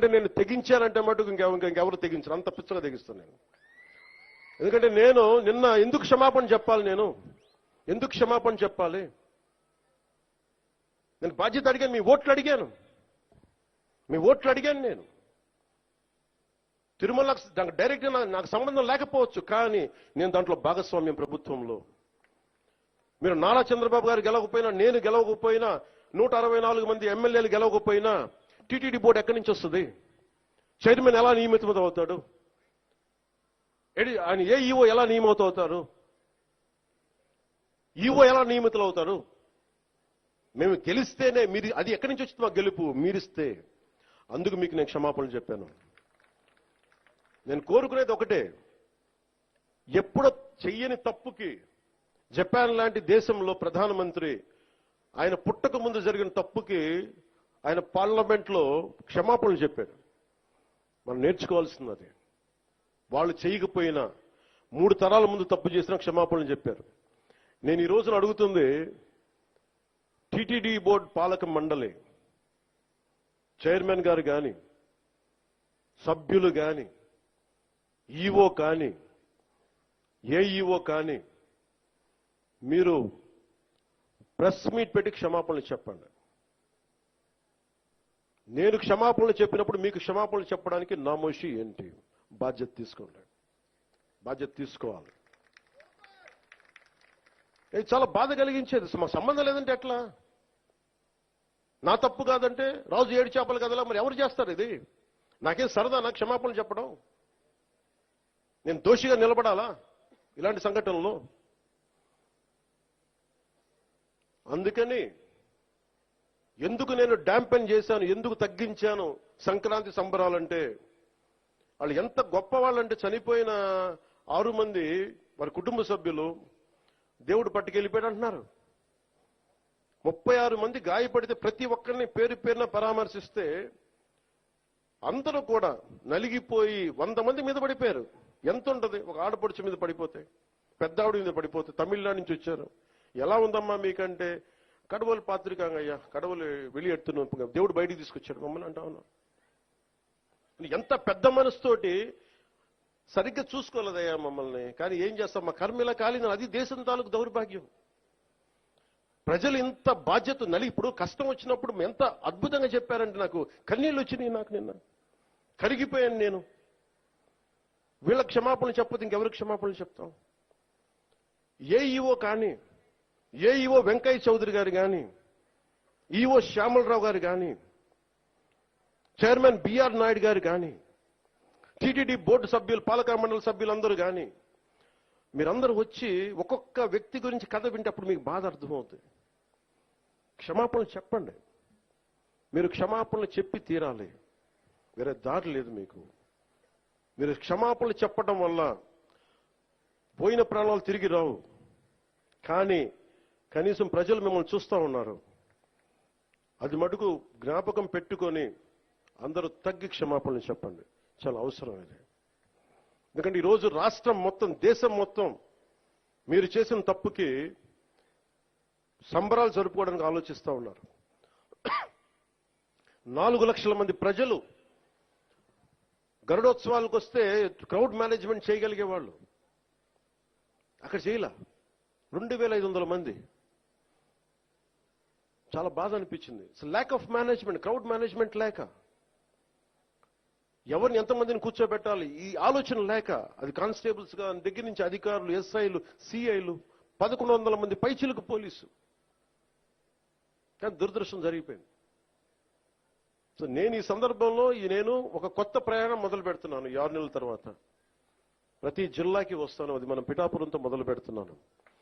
ఎందుకంటే నేను తెగించానంటే మటుకు ఇంకెవరు తెగించరు, అంత పిచ్చగా తెగిస్తాను నేను. ఎందుకంటే నేను నిన్న ఎందుకు క్షమాపణ చెప్పాలి, ఎందుకు క్షమాపణ చెప్పాలి? నేను బాధ్యత అడిగాను, మీ ఓట్లు అడిగాను నేను. తిరుమల డైరెక్ట్ నాకు సంబంధం లేకపోవచ్చు, కానీ నేను దాంట్లో భాగస్వామ్యం ప్రభుత్వంలో. మీరు నారా చంద్రబాబు గారు గెలవకపోయినా, నేను గెలవకపోయినా, 164 మంది ఎమ్మెల్యేలు గెలవకపోయినా టీటీడీ బోర్డు ఎక్కడి నుంచి వస్తుంది? చైర్మన్ ఎలా నియమితమవుతాడు? ఆయన ఈఓ ఎలా నియమితమవుతారు? ఈఓ ఎలా నియమితులు అవుతారు? మేము గెలిస్తేనే మీరు, అది ఎక్కడి నుంచి వచ్చింది మాకు గెలుపు? మీరిస్తే. అందుకు మీకు నేను క్షమాపణలు చెప్పాను. నేను కోరుకునేది ఒకటే, ఎప్పుడో చెయ్యని తప్పుకి జపాన్ లాంటి దేశంలో ప్రధానమంత్రి ఆయన పుట్టక ముందు జరిగిన తప్పుకి ఆయన పార్లమెంట్లో క్షమాపణలు చెప్పాడు. మనం నేర్చుకోవాల్సింది. వాళ్ళు చేయకపోయినా 3 తరాల ముందు తప్పు చేసినా క్షమాపణలు చెప్పారు. నేను ఈ రోజున అడుగుతుంది, టీటీడీ బోర్డు పాలక మండలి చైర్మన్ గారు కానీ, సభ్యులు కానీ, ఈఓ కానీ, ఏఈఓ కానీ, మీరు ప్రెస్ మీట్ పెట్టి క్షమాపణలు చెప్పండి. నేను క్షమాపణలు చెప్పినప్పుడు మీకు క్షమాపణలు చెప్పడానికి నామోషి ఏంటి? బాధ్యత తీసుకోండి, బాధ్యత తీసుకోవాలి. ఇది చాలా బాధ కలిగించేది. మా సంబంధం లేదంటే ఎట్లా? నా తప్పు కాదంటే రాజు 7 చేపలు కదలా, మరి ఎవరు చేస్తారు ఇది? నాకేం సరదా నాకు క్షమాపణలు చెప్పడం? నేను దోషిగా నిలబడాలా ఇలాంటి సంఘటనలో? అందుకని ఎందుకు నేను డాంపెన్ చేశాను, ఎందుకు తగ్గించాను సంక్రాంతి సంబరాలంటే, వాళ్ళు ఎంత గొప్ప వాళ్ళంటే చనిపోయిన 6 మంది వారి కుటుంబ సభ్యులు దేవుడు పట్టుకెళ్ళిపోయాడు అంటున్నారు. 36 మంది గాయపడితే ప్రతి ఒక్కరిని పేరు పేరున పరామర్శిస్తే అందరూ కూడా నలిగిపోయి 100 మంది మీద పడిపోయారు. ఎంత ఉంటుంది ఒక ఆడపడుచు మీద పడిపోతే, పెద్ద ఆవిడ మీద పడిపోతే? తమిళనాడు నుంచి వచ్చారు. ఎలా ఉందమ్మా మీకంటే, కడవలు పాత్రికాంగయ్యా, కడవలు వెళ్ళి దేవుడు బయటికి తీసుకొచ్చాడు మమ్మల్ని అంటా ఉన్నా. ఎంత పెద్ద మనసుతోటి సరిగ్గా చూసుకోలేదయ్యా మమ్మల్ని, కానీ ఏం చేస్తాం, మా కర్మిలా కాలిన. అది దేశం తాలూకు దౌర్భాగ్యం. ప్రజలు ఇంత బాధ్యత ఇప్పుడు కష్టం వచ్చినప్పుడు ఎంత అద్భుతంగా చెప్పారంటే నాకు కన్నీళ్ళు వచ్చినాయి. నాకు నిన్న కరిగిపోయాను నేను. వీళ్ళ క్షమాపణలు చెప్పదు ఇంకెవరికి క్షమాపణలు చెప్తాం? ఏఈఓ కానీ, ఏఈఓ వెంకయ్య చౌదరి గారు కానీ, ఈఓ శ్యామలరావు గారు కానీ, చైర్మన్ బిఆర్ నాయుడు గారు కానీ, టీటీడీ బోర్డు సభ్యులు, పాలక మండలి సభ్యులందరూ కానీ, మీరందరూ వచ్చి ఒక్కొక్క వ్యక్తి గురించి కథ వింటప్పుడు మీకు బాధ అర్థమవుతుంది. క్షమాపణలు చెప్పండి. మీరు క్షమాపణలు చెప్పి తీరాలి, వేరే దారి లేదు మీకు. మీరు క్షమాపణలు చెప్పడం వల్ల పోయిన ప్రాణాలు తిరిగి రావు, కానీ కనీసం ప్రజలు మిమ్మల్ని చూస్తూ ఉన్నారు. అది మటుకు జ్ఞాపకం పెట్టుకొని అందరూ తగ్గి క్షమాపణలు చెప్పండి. చాలా అవసరం ఇది. ఎందుకంటే ఈరోజు రాష్ట్రం మొత్తం, దేశం మొత్తం మీరు చేసిన తప్పుకి సంబరాలు జరుపుకోవడానికి ఆలోచిస్తూ ఉన్నారు. 4 లక్షల మంది ప్రజలు గరుడోత్సవాలకు వస్తే క్రౌడ్ మేనేజ్మెంట్ చేయగలిగే వాళ్ళు అక్కడ చేయలే. 2500 మంది. చాలా బాధ అనిపించింది. Lack of management, crowd management లేక, ఎవరిని ఎంతమందిని కూర్చోబెట్టాలి ఈ ఆలోచన లేక, అది కానిస్టేబుల్స్ గా దగ్గర నుంచి అధికారులు, ఎస్ఐలు, సిఐలు, 1100 మంది పైచిలకు పోలీసు. కానీ దురదృష్టం జరిగిపోయింది. సో నేను ఈ సందర్భంలో నేను ఒక కొత్త ప్రయాణం మొదలు పెడుతున్నాను. 6 నెలల తర్వాత ప్రతి జిల్లాకి వస్తాను. అది మనం పిఠాపురంతో మొదలు పెడుతున్నాను.